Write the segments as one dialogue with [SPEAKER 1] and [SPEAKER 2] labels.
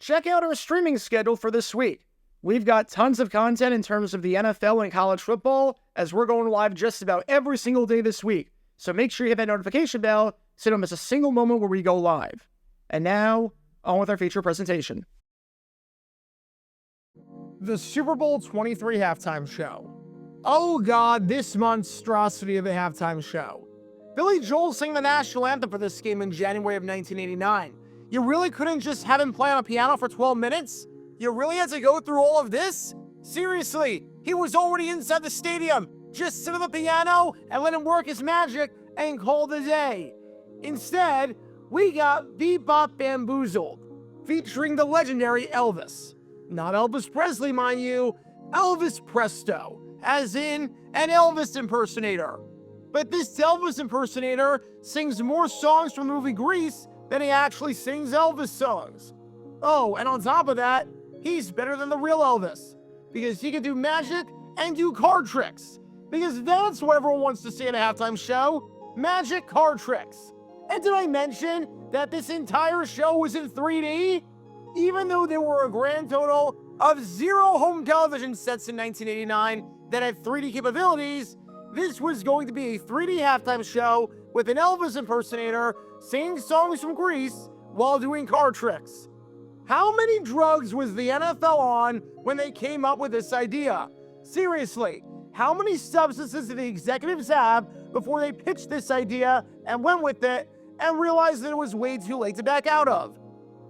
[SPEAKER 1] check out our streaming schedule for this week. We've got tons of content in terms of the NFL and college football, as we're going live just about every single day this week. So make sure you hit that notification bell so you don't miss a single moment where we go live. And now, on with our feature presentation. The Super Bowl XXIII halftime show. Oh God, this monstrosity of a halftime show. Billy Joel sang the national anthem for this game in January of 1989. You really couldn't just have him play on a piano for 12 minutes? You really had to go through all of this? Seriously, he was already inside the stadium. Just sit on the piano and let him work his magic and call the day. Instead, we got Bebop Bamboozled, featuring the legendary Elvis. Not Elvis Presley, mind you, Elvis Presto, as in an Elvis impersonator. But this Elvis impersonator sings more songs from the movie Grease than he actually sings Elvis songs. Oh, and on top of that, he's better than the real Elvis, because he can do magic and do card tricks, because that's what everyone wants to see at a halftime show, magic card tricks. And did I mention that this entire show was in 3D? Even though there were a grand total of 0 home television sets in 1989 that had 3D capabilities, this was going to be a 3D halftime show with an Elvis impersonator singing songs from Grease while doing card tricks. How many drugs was the NFL on when they came up with this idea? Seriously, how many substances did the executives have before they pitched this idea and went with it and realized that it was way too late to back out of?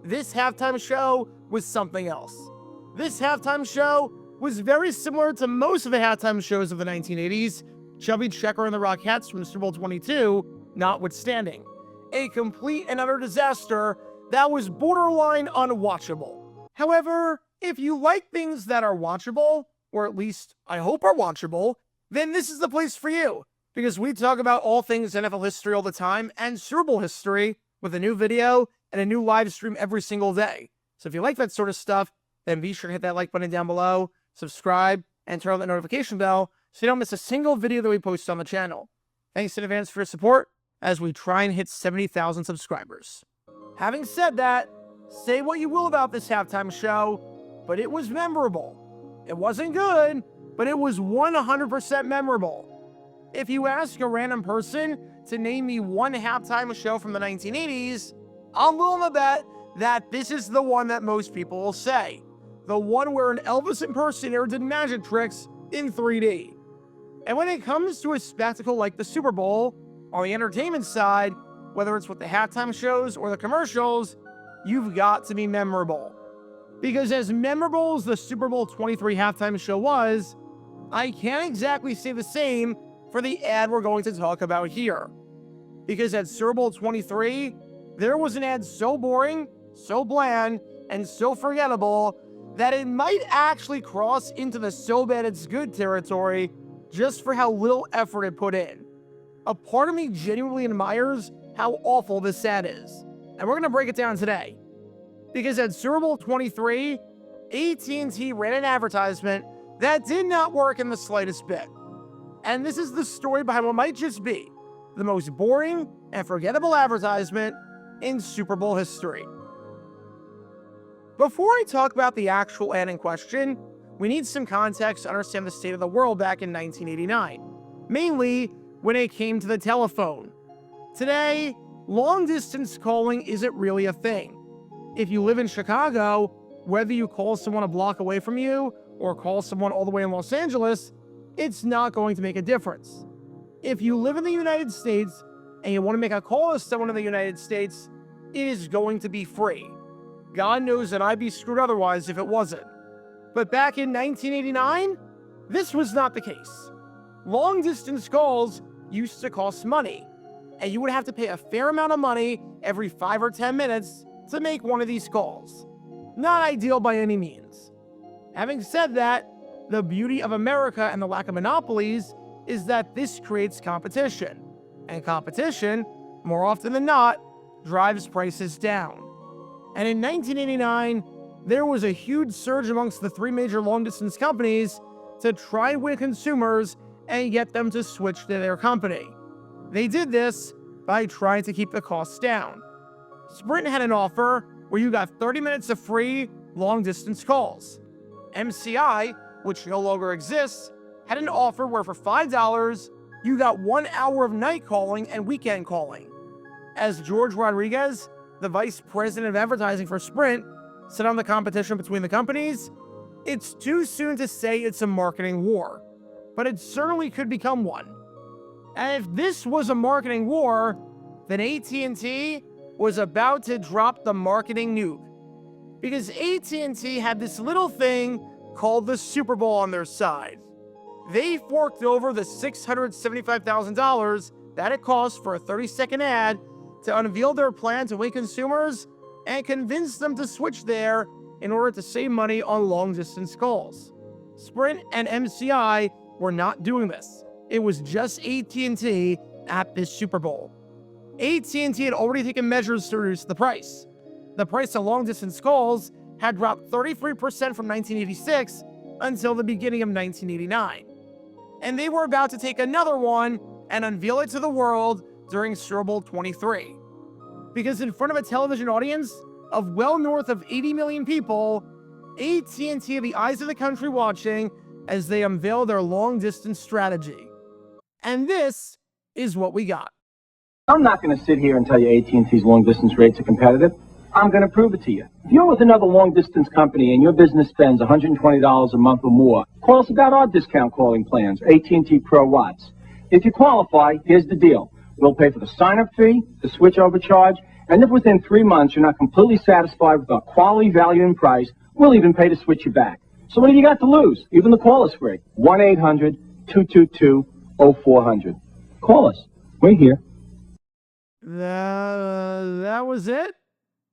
[SPEAKER 1] This halftime show was something else. This halftime show was very similar to most of the halftime shows of the 1980s, Chubby Checker and the Rockettes from Super Bowl XXII notwithstanding. A complete and utter disaster that was borderline unwatchable. However, if you like things that are watchable, or at least I hope are watchable, then this is the place for you, because we talk about all things NFL history all the time and Super Bowl history with a new video and a new live stream every single day. So if you like that sort of stuff, then be sure to hit that like button down below, subscribe, and turn on the notification bell so you don't miss a single video that we post on the channel. Thanks in advance for your support as we try and hit 70,000 subscribers. Having said that, say what you will about this halftime show, but it was memorable. It wasn't good, but it was 100% memorable. If you ask a random person to name me one halftime show from the 1980s, I'm willing to bet that this is the one that most people will say. The one where an Elvis impersonator did magic tricks in 3D. And when it comes to a spectacle like the Super Bowl, on the entertainment side, whether it's with the halftime shows or the commercials, you've got to be memorable. Because as memorable as the Super Bowl XXIII halftime show was, I can't exactly say the same for the ad we're going to talk about here. Because at Super Bowl XXIII, there was an ad so boring, so bland, and so forgettable that it might actually cross into the so bad it's good territory just for how little effort it put in. A part of me genuinely admires how awful this ad is, and we're going to break it down today. Because at Super Bowl XXIII, AT&T ran an advertisement that did not work in the slightest bit. And this is the story behind what might just be the most boring and forgettable advertisement in Super Bowl history. Before I talk about the actual ad in question, we need some context to understand the state of the world back in 1989, mainly when it came to the telephone. Today, long-distance calling isn't really a thing. If you live in Chicago, whether you call someone a block away from you or call someone all the way in Los Angeles, it's not going to make a difference. If you live in the United States and you want to make a call to someone in the United States, it is going to be free. God knows that I'd be screwed otherwise if it wasn't. But back in 1989, this was not the case. Long-distance calls used to cost money, and you would have to pay a fair amount of money every 5 or 10 minutes to make one of these calls. Not ideal by any means. Having said that, the beauty of America and the lack of monopolies is that this creates competition. And competition, more often than not, drives prices down. And in 1989, there was a huge surge amongst the 3 major long-distance companies to try and win consumers and get them to switch to their company. They did this by trying to keep the costs down. Sprint had an offer where you got 30 minutes of free long-distance calls. MCI, which no longer exists, had an offer where for $5, you got 1 hour of night calling and weekend calling. As George Rodriguez, the vice president of advertising for Sprint, said on the competition between the companies, "It's too soon to say it's a marketing war, but it certainly could become one." And if this was a marketing war, then AT&T was about to drop the marketing nuke. Because AT&T had this little thing called the Super Bowl on their side. They forked over the $675,000 that it cost for a 30-second ad to unveil their plan to win consumers and convince them to switch there in order to save money on long-distance calls. Sprint and MCI were not doing this. It was just AT&T at this Super Bowl. AT&T had already taken measures to reduce the price. The price of long-distance calls had dropped 33% from 1986 until the beginning of 1989. And they were about to take another one and unveil it to the world during Super Bowl XXIII. Because in front of a television audience of well north of 80 million people, AT&T had the eyes of the country watching as they unveiled their long-distance strategy. And this is what we got.
[SPEAKER 2] I'm not going to sit here and tell you AT&T's long-distance rates are competitive. I'm going to prove it to you. If you're with another long-distance company and your business spends $120 a month or more, call us about our discount calling plans, AT&T Pro WATS. If you qualify, here's the deal. We'll pay for the sign-up fee, the switch-over charge, and if within 3 months you're not completely satisfied with our quality, value, and price, we'll even pay to switch you back. So what have you got to lose? Even the call is free. 1-800-222-0400. Call us. We're here.
[SPEAKER 1] That was it?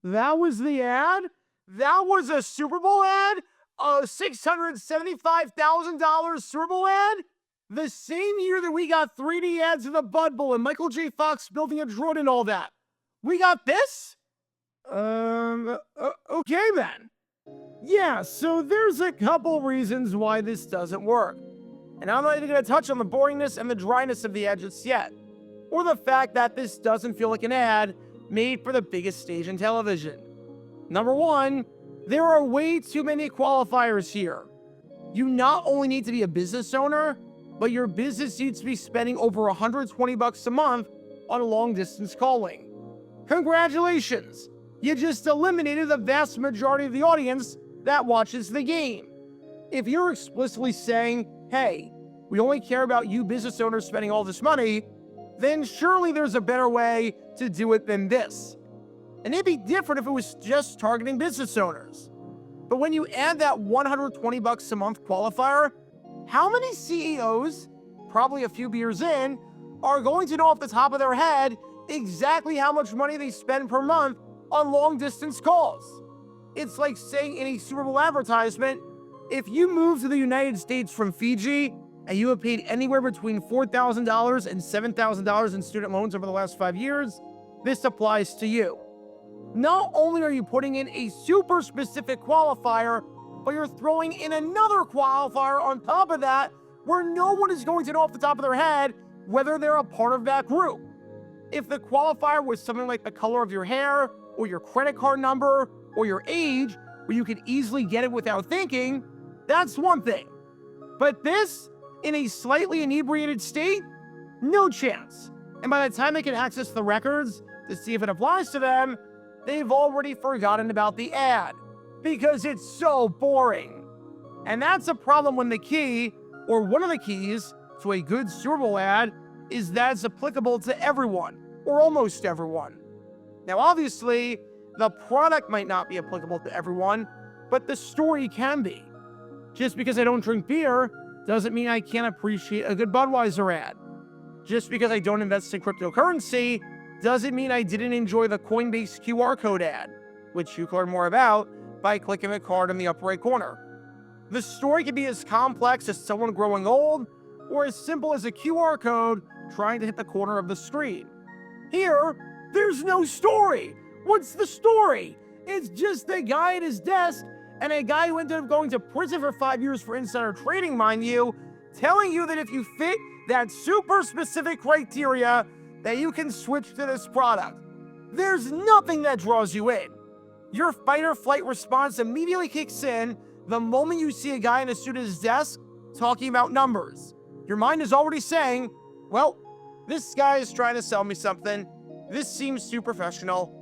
[SPEAKER 1] That was the ad? That was a Super Bowl ad? A $675,000 Super Bowl ad? The same year that we got 3D ads of the Bud Bowl and Michael J. Fox building a drone and all that. We got this? Okay then. Yeah, so there's a couple reasons why this doesn't work. And I'm not even going to touch on the boringness and the dryness of the ad just yet, or the fact that this doesn't feel like an ad made for the biggest stage in television. Number one, there are way too many qualifiers here. You not only need to be a business owner, but your business needs to be spending over $120 a month on long-distance calling. Congratulations! You just eliminated the vast majority of the audience that watches the game. If you're explicitly saying, hey, we only care about you business owners spending all this money, then surely there's a better way to do it than this. And it'd be different if it was just targeting business owners. But when you add that $120 a month qualifier, how many CEOs, probably a few beers in, are going to know off the top of their head exactly how much money they spend per month on long-distance calls? It's like saying in a Super Bowl advertisement, if you move to the United States from Fiji and you have paid anywhere between $4,000 and $7,000 in student loans over the last 5 years, this applies to you. Not only are you putting in a super specific qualifier, but you're throwing in another qualifier on top of that where no one is going to know off the top of their head whether they're a part of that group. If the qualifier was something like the color of your hair, or your credit card number, or your age, where you could easily get it without thinking, that's one thing. But this, in a slightly inebriated state, no chance. And by the time they can access the records to see if it applies to them, they've already forgotten about the ad, because it's so boring. And that's a problem when the key, or one of the keys, to a good Super Bowl ad is that it's applicable to everyone, or almost everyone. Now, obviously, the product might not be applicable to everyone, but the story can be. Just because I don't drink beer doesn't mean I can't appreciate a good Budweiser ad. Just because I don't invest in cryptocurrency doesn't mean I didn't enjoy the Coinbase QR code ad, which you can learn more about by clicking the card in the upper right corner. The story can be as complex as someone growing old, or as simple as a QR code trying to hit the corner of the screen. Here, there's no story. What's the story? It's just a guy at his desk, and a guy who ended up going to prison for 5 years for insider trading, mind you, telling you that if you fit that super specific criteria, that you can switch to this product. There's nothing that draws you in. Your fight or flight response immediately kicks in the moment you see a guy in a suit at his desk talking about numbers. Your mind is already saying, well, this guy is trying to sell me something. This seems too professional.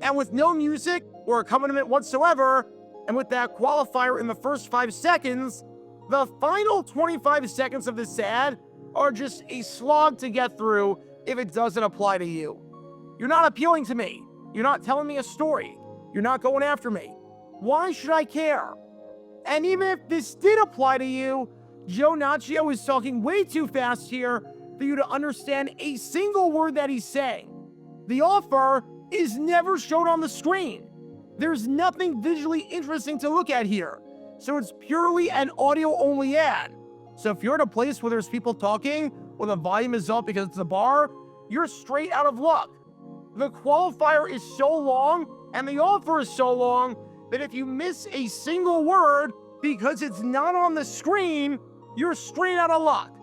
[SPEAKER 1] And with no music or accompaniment whatsoever, and with that qualifier in the first 5 seconds, the final 25 seconds of this ad are just a slog to get through if it doesn't apply to you. You're not appealing to me. You're not telling me a story. You're not going after me. Why should I care? And even if this did apply to you, Joe Naccio is talking way too fast here for you to understand a single word that he's saying. The offer is never shown on the screen. There's nothing visually interesting to look at here. So it's purely an audio-only ad. So if you're at a place where there's people talking, or the volume is up because it's a bar, you're straight out of luck. The qualifier is so long, and the offer is so long, that if you miss a single word because it's not on the screen, you're straight out of luck.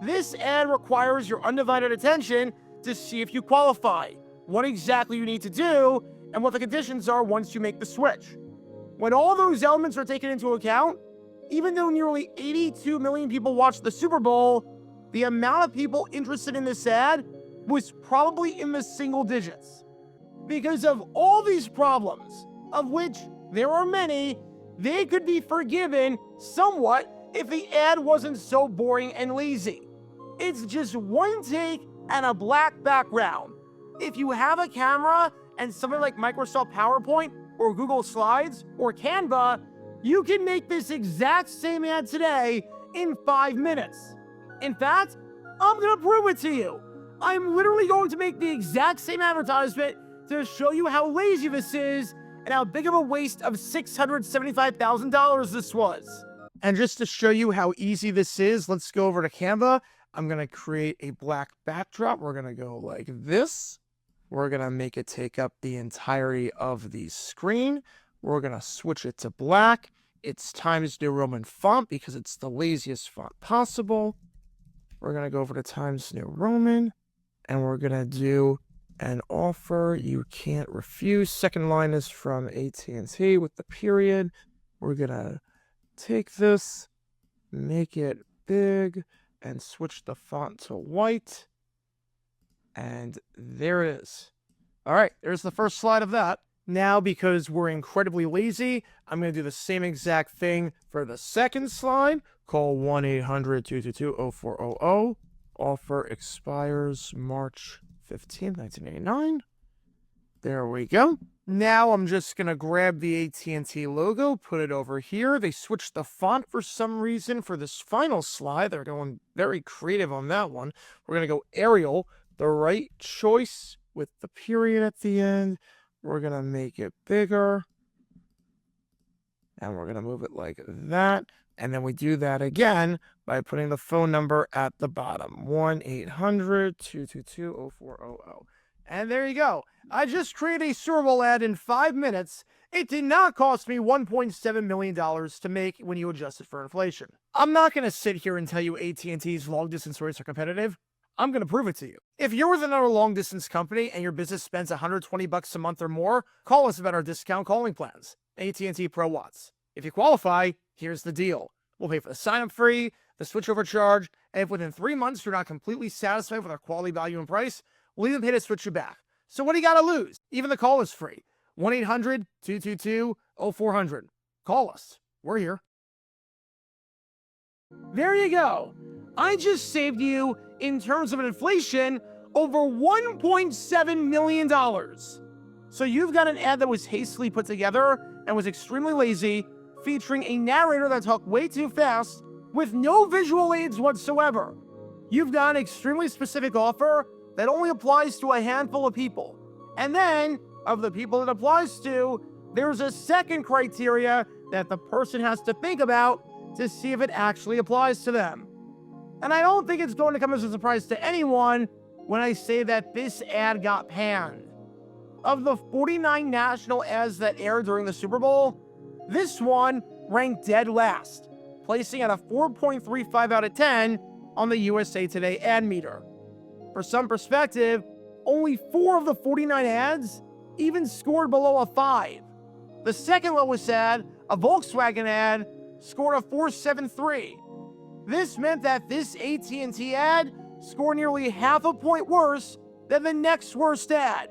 [SPEAKER 1] This ad requires your undivided attention to see if you qualify, what exactly you need to do, and what the conditions are once you make the switch. When all those elements are taken into account, even though nearly 82 million people watched the Super Bowl, the amount of people interested in this ad was probably in the single digits. Because of all these problems, of which there are many, they could be forgiven somewhat if the ad wasn't so boring and lazy. It's just one take and a black background. If you have a camera and something like Microsoft PowerPoint or Google Slides or Canva, you can make this exact same ad today in 5 minutes. In fact, I'm gonna prove it to you. I'm literally going to make the exact same advertisement to show you how lazy this is and how big of a waste of $675,000 this was. And just to show you how easy this is, let's go over to Canva. I'm gonna create a black backdrop. We're gonna go like this. We're gonna make it take up the entirety of the screen. We're gonna switch it to black. It's Times New Roman font because it's the laziest font possible. We're gonna go over to Times New Roman and we're gonna do an offer you can't refuse. Second line is from AT&T with the period. We're gonna take this, make it big, and switch the font to white. And there it is. All right, there's the first slide of that. Now, because we're incredibly lazy, I'm going to do the same exact thing for the second slide. Call 1-800-222-0400. Offer expires March 15, 1989. There we go. Now I'm just going to grab the AT&T logo, put it over here. They switched the font for some reason for this final slide. They're going very creative on that one. We're going to go Arial, the right choice with the period at the end. We're going to make it bigger. And we're going to move it like that. And then we do that again by putting the phone number at the bottom. 1-800-222-0400. And there you go. I just created a Super Bowl ad in 5 minutes. It did not cost me $1.7 million to make when you adjust it for inflation. I'm not going to sit here and tell you AT&T's long-distance rates are competitive. I'm going to prove it to you. If you're with another long-distance company and your business spends $120 a month or more, call us about our discount calling plans. AT&T Pro WATS. If you qualify, here's the deal. We'll pay for the sign-up fee, the switchover charge, and if within 3 months you're not completely satisfied with our quality, value, and price, we'll even pay to switch you back. So what do you got to lose? Even the call is free. 1-800-222-0400. Call us. We're here. There you go. I just saved you, in terms of inflation, over $1.7 million. So you've got an ad that was hastily put together and was extremely lazy, featuring a narrator that talked way too fast, with no visual aids whatsoever. You've got an extremely specific offer that only applies to a handful of people. And then, of the people it applies to, there's a second criteria that the person has to think about to see if it actually applies to them. And I don't think it's going to come as a surprise to anyone when I say that this ad got panned. Of the 49 national ads that aired during the Super Bowl, this one ranked dead last, placing at a 4.35 out of 10 on the USA Today ad meter. For some perspective, only 4 of the 49 ads even scored below a 5. The second lowest ad, a Volkswagen ad, scored a 473. This meant that this AT&T ad scored nearly half a point worse than the next worst ad.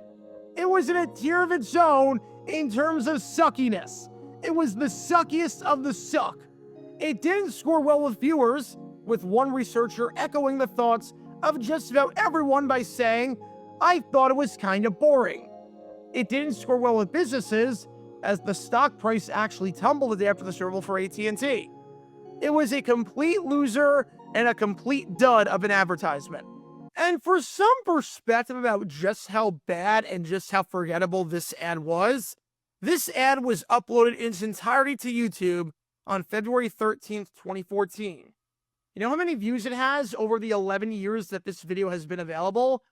[SPEAKER 1] It was in a tier of its own in terms of suckiness. It was the suckiest of the suck. It didn't score well with viewers, with one researcher echoing the thoughts of just about everyone by saying, "I thought it was kind of boring." It didn't score well with businesses, as the stock price actually tumbled the day after the Super Bowl for AT&T. It was a complete loser and a complete dud of an advertisement. And for some perspective about just how bad and just how forgettable this ad was uploaded in its entirety to YouTube on February 13th, 2014. You know how many views it has over the 11 years that this video has been available?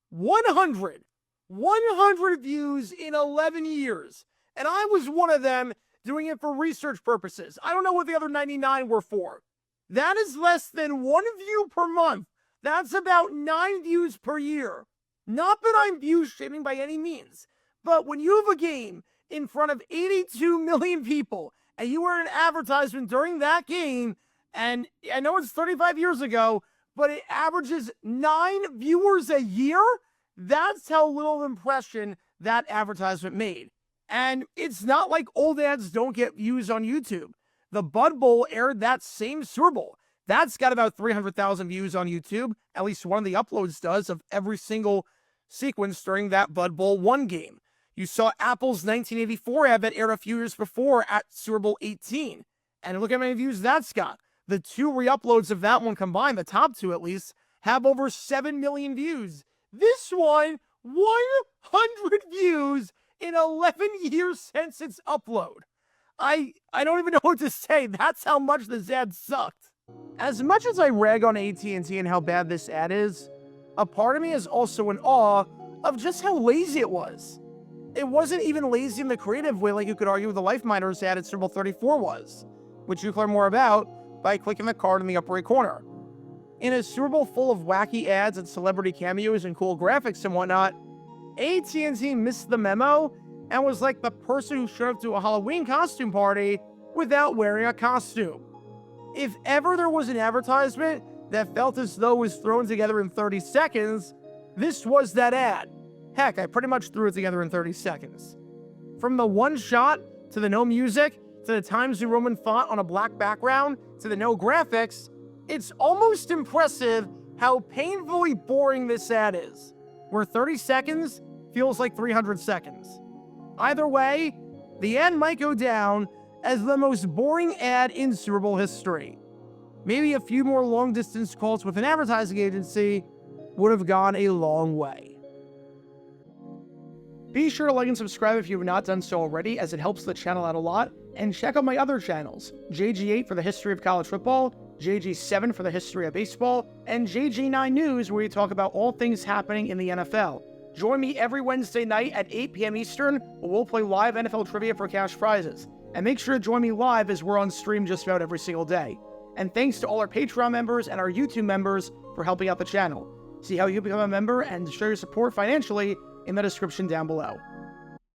[SPEAKER 1] 100! 100 views in 11 years. And I was one of them doing it for research purposes. I don't know what the other 99 were for. That is less than 1 view per month. That's about 9 views per year. Not that I'm view shaming by any means, but when you have a game in front of 82 million people and you are an advertisement during that game, and I know it's 35 years ago, but it averages 9 viewers a year, that's how little impression that advertisement made. And it's not like old ads don't get views on YouTube. The Bud Bowl aired that same Super Bowl. That's got about 300,000 views on YouTube. At least one of the uploads does of every single sequence during that Bud Bowl 1 game. You saw Apple's 1984 ad that aired a few years before at Super Bowl XVIII. And look how many views that's got. The 2 re-uploads of that one combined, the top 2 at least, have over 7 million views. This one, 100 views in 11 years since its upload. I don't even know what to say. That's how much this ad sucked. As much as I rag on AT&T and how bad this ad is, a part of me is also in awe of just how lazy it was. It wasn't even lazy in the creative way like you could argue the Life Miners ad at Super Bowl 34 was, which you can learn more about by clicking the card in the upper right corner. In a Super Bowl full of wacky ads and celebrity cameos and cool graphics and whatnot, AT&T missed the memo and was like the person who showed up to a Halloween costume party without wearing a costume. If ever there was an advertisement that felt as though it was thrown together in 30 seconds, this was that ad. Heck, I pretty much threw it together in 30 seconds. From the one shot, to the no music, to the Times New Roman font on a black background, to the no graphics, it's almost impressive how painfully boring this ad is, where 30 seconds feels like 300 seconds. Either way, the ad might go down as the most boring ad in Super Bowl history. Maybe a few more long-distance calls with an advertising agency would have gone a long way. Be sure to like and subscribe if you have not done so already, as it helps the channel out a lot, and check out my other channels, JG8 for the history of college football, JG7 for the history of baseball, and JG9 News, where we talk about all things happening in the NFL. Join me every Wednesday night at 8 p.m. Eastern, where we'll play live NFL trivia for cash prizes. And make sure to join me live, as we're on stream just about every single day. And thanks to all our Patreon members and our YouTube members for helping out the channel. See how you become a member and show your support financially in the description down below.